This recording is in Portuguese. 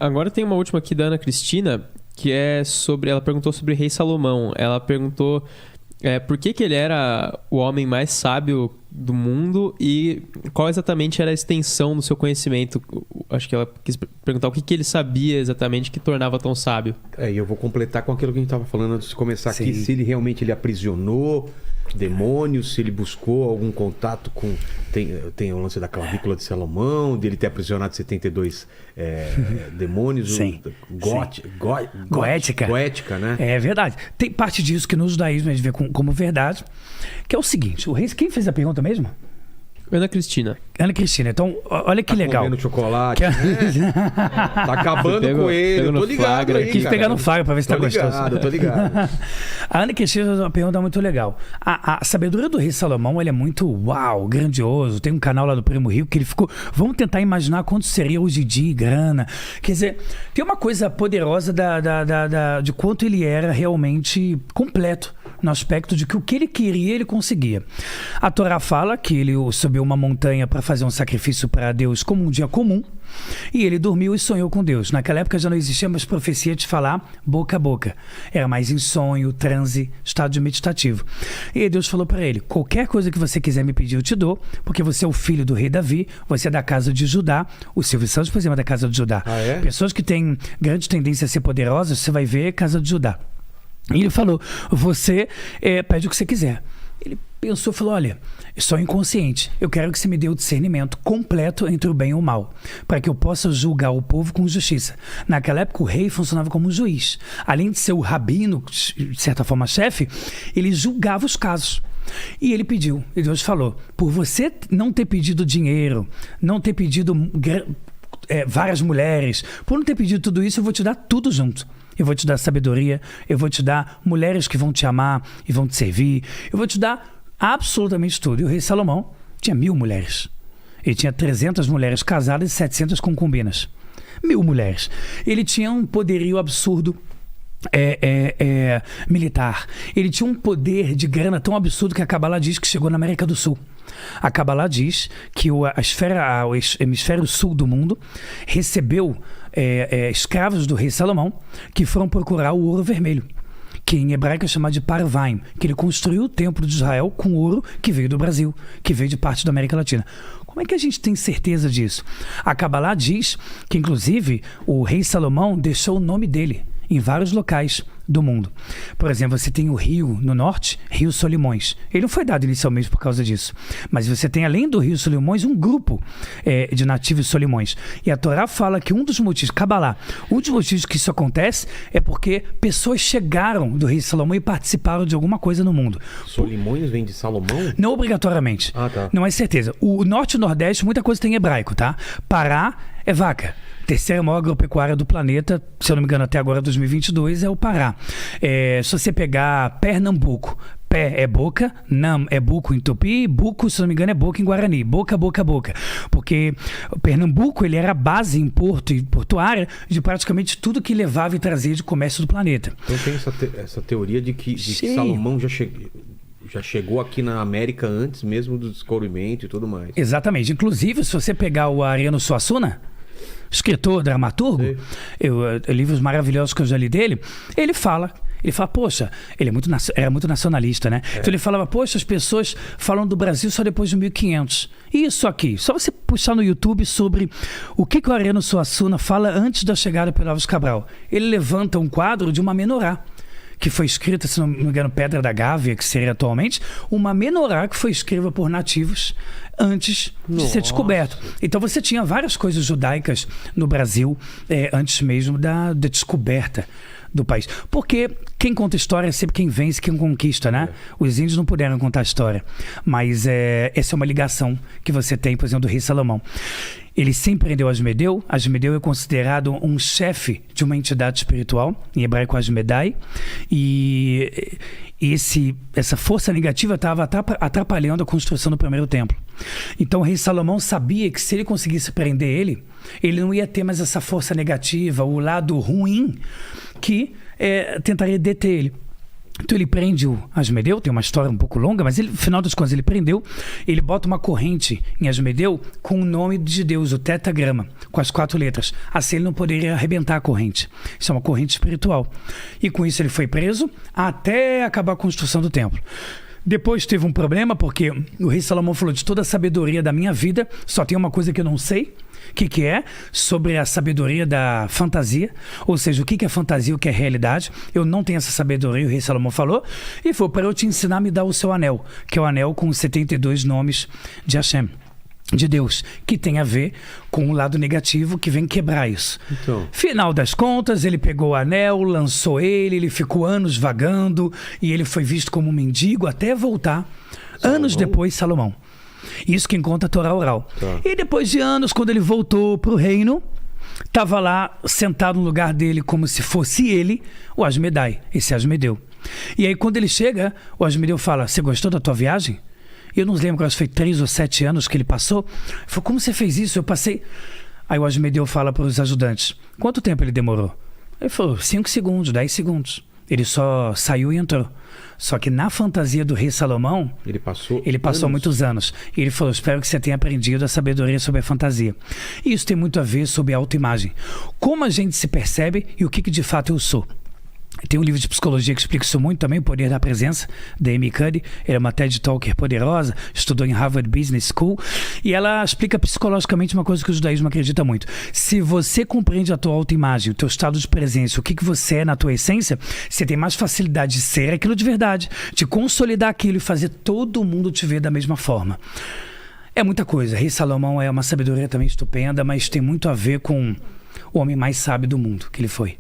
Agora tem uma última aqui da Ana Cristina, que é sobre... Ela perguntou sobre o rei Salomão. Ela perguntou por que ele era o homem mais sábio do mundo e qual exatamente era a extensão do seu conhecimento. Acho que ela quis perguntar o que ele sabia exatamente que tornava tão sábio. E eu vou completar com aquilo que a gente estava falando antes de começar aqui. Se ele realmente aprisionou demônios, se ele buscou algum contato com... Tem o lance da clavícula de Salomão, dele ter aprisionado 72 demônios. Sim. Goética, né? É verdade. Tem parte disso que no judaísmo a gente vê como verdade, que é o seguinte, o rei... Quem fez a pergunta mesmo? Ana Cristina. Então, olha que legal. Comendo chocolate, Tá acabando com ele. Eu tô ligado aí, Quis pegar no flagra pra ver se tá gostoso. Tô ligado. A Ana Cristina fez uma pergunta muito legal. A sabedoria do rei Salomão, ele é muito grandioso. Tem um canal lá do Primo Rico que ele ficou... Vamos tentar imaginar quanto seria hoje em dia grana. Quer dizer, tem uma coisa poderosa de quanto ele era realmente completo, no aspecto de que o que ele queria, ele conseguia. A Torá fala que ele subiu uma montanha para fazer um sacrifício para Deus como um dia comum, e ele dormiu e sonhou com Deus. Naquela época já não existia mais profecia de falar boca a boca. Era mais em sonho, transe, estado meditativo. E aí Deus falou para ele, qualquer coisa que você quiser me pedir eu te dou, porque você é o filho do rei Davi, você é da casa de Judá. O Silvio Santos, por exemplo, é da casa de Judá. Pessoas que têm grande tendência a ser poderosas, você vai ver casa de Judá. E ele falou, você pede o que você quiser. Ele pensou e falou, olha, sou inconsciente, eu quero que você me dê o discernimento completo entre o bem e o mal, para que eu possa julgar o povo com justiça. Naquela época o rei funcionava como juiz. Além de ser o rabino, de certa forma chefe, ele julgava os casos. E ele pediu, e Deus falou, por você não ter pedido dinheiro, não ter pedido várias mulheres, por não ter pedido tudo isso, eu vou te dar tudo junto. Eu vou te dar sabedoria, eu vou te dar mulheres que vão te amar e vão te servir, eu vou te dar absolutamente tudo. E o rei Salomão tinha 1000 mulheres. Ele tinha 300 mulheres casadas e 700 concubinas. 1000 mulheres. Ele tinha um poderio absurdo militar. Ele tinha um poder de grana tão absurdo que a Kabbalah diz que chegou na América do Sul. A Kabbalah diz que o hemisfério sul do mundo recebeu escravos do rei Salomão que foram procurar o ouro vermelho, que em hebraico é chamado de Parvaim, que ele construiu o templo de Israel com ouro que veio do Brasil, que veio de parte da América Latina. Como é que a gente tem certeza disso? A Kabbalah diz que, inclusive, o rei Salomão deixou o nome dele em vários locais do mundo. Por exemplo, você tem o rio no norte, Rio Solimões. Ele não foi dado inicialmente por causa disso. Mas você tem, além do Rio Solimões, um grupo de nativos Solimões. E a Torá fala que um dos motivos, Kabbalah, um dos motivos que isso acontece é porque pessoas chegaram do rei Salomão e participaram de alguma coisa no mundo. Solimões vem de Salomão? Não obrigatoriamente. Tá. Não é certeza. O norte e o nordeste, muita coisa tem em hebraico, tá? Pará é vaca. Terceira maior agropecuária do planeta, se eu não me engano, até agora 2022, é o Pará. Se você pegar Pernambuco, pé é boca, nam é buco em tupi, buco, se não me engano, é boca em guarani. Boca, boca, boca. Porque Pernambuco, ele era a base em porto e portuária de praticamente tudo que levava e trazia de comércio do planeta. Então tem essa teoria de que Salomão já chegou aqui na América antes mesmo do descobrimento e tudo mais. Exatamente. Inclusive, se você pegar o Ariano Suassuna, escritor, dramaturgo, livros maravilhosos que eu já li dele, ele fala, poxa, ele era muito nacionalista, né? Então ele falava, poxa, as pessoas falam do Brasil só depois de 1500. E isso aqui, só você puxar no YouTube sobre o que o Ariano Suassuna fala antes da chegada do Olavo de Cabral. Ele levanta um quadro de uma menorá, que foi escrita, se não me engano, Pedra da Gávea, que seria atualmente, uma menorá que foi escrita por nativos antes de ser descoberto. Então você tinha várias coisas judaicas no Brasil antes mesmo da descoberta do país. Porque quem conta história é sempre quem vence, quem conquista, né? Os índios não puderam contar a história. Mas essa é uma ligação que você tem, por exemplo, do rei Salomão. Ele sempre prendeu Asmedeu. Asmedeu é considerado um chefe de uma entidade espiritual, em hebraico Asmedai, e essa força negativa estava atrapalhando a construção do primeiro templo. Então o rei Salomão sabia que se ele conseguisse prender ele não ia ter mais essa força negativa, o lado ruim que tentaria deter ele. Então ele prende o Asmedeu, tem uma história um pouco longa, mas no final das contas ele prendeu, ele bota uma corrente em Asmedeu com o nome de Deus, o tetagrama, com as 4 letras. Assim ele não poderia arrebentar a corrente. Isso é uma corrente espiritual. E com isso ele foi preso até acabar a construção do templo. Depois teve um problema, porque o rei Salomão falou: de toda a sabedoria da minha vida, só tem uma coisa que eu não sei. O que é? Sobre a sabedoria da fantasia. Ou seja, o que é fantasia, o que é realidade. Eu não tenho essa sabedoria, o rei Salomão falou. E foi para eu te ensinar a me dar o seu anel, que é o anel com os 72 nomes de Hashem, de Deus, que tem a ver com o lado negativo que vem quebrar isso. Então. Final das contas, ele pegou o anel, lançou ele ficou anos vagando e ele foi visto como um mendigo até voltar. Salomão? Anos depois, Salomão. Isso que conta a Torá oral. Tá. E depois de anos, quando ele voltou para o reino, estava lá sentado no lugar dele como se fosse ele, o Asmedai, esse Asmedeu. E aí quando ele chega, o Asmedeu fala: você gostou da tua viagem? Eu não lembro, acho que foi 3 ou 7 anos que ele passou. Ele falou: como você fez isso? Eu passei... Aí o Asmedeu fala para os ajudantes: quanto tempo ele demorou? Ele falou: 5 segundos, 10 segundos. Ele só saiu e entrou. Só que na fantasia do rei Salomão, ele passou muitos anos. E ele falou: espero que você tenha aprendido a sabedoria sobre a fantasia. E isso tem muito a ver sobre a autoimagem. Como a gente se percebe e o que de fato eu sou. Tem um livro de psicologia que explica isso muito também, O Poder da Presença, da Amy Cuddy. Ela é uma TED Talker poderosa, estudou em Harvard Business School, e ela explica psicologicamente uma coisa que o judaísmo acredita muito. Se você compreende a tua autoimagem, o teu estado de presença, o que você é na tua essência, você tem mais facilidade de ser aquilo de verdade, de consolidar aquilo e fazer todo mundo te ver da mesma forma. É muita coisa. Rei Salomão é uma sabedoria também estupenda, mas tem muito a ver com o homem mais sábio do mundo, que ele foi.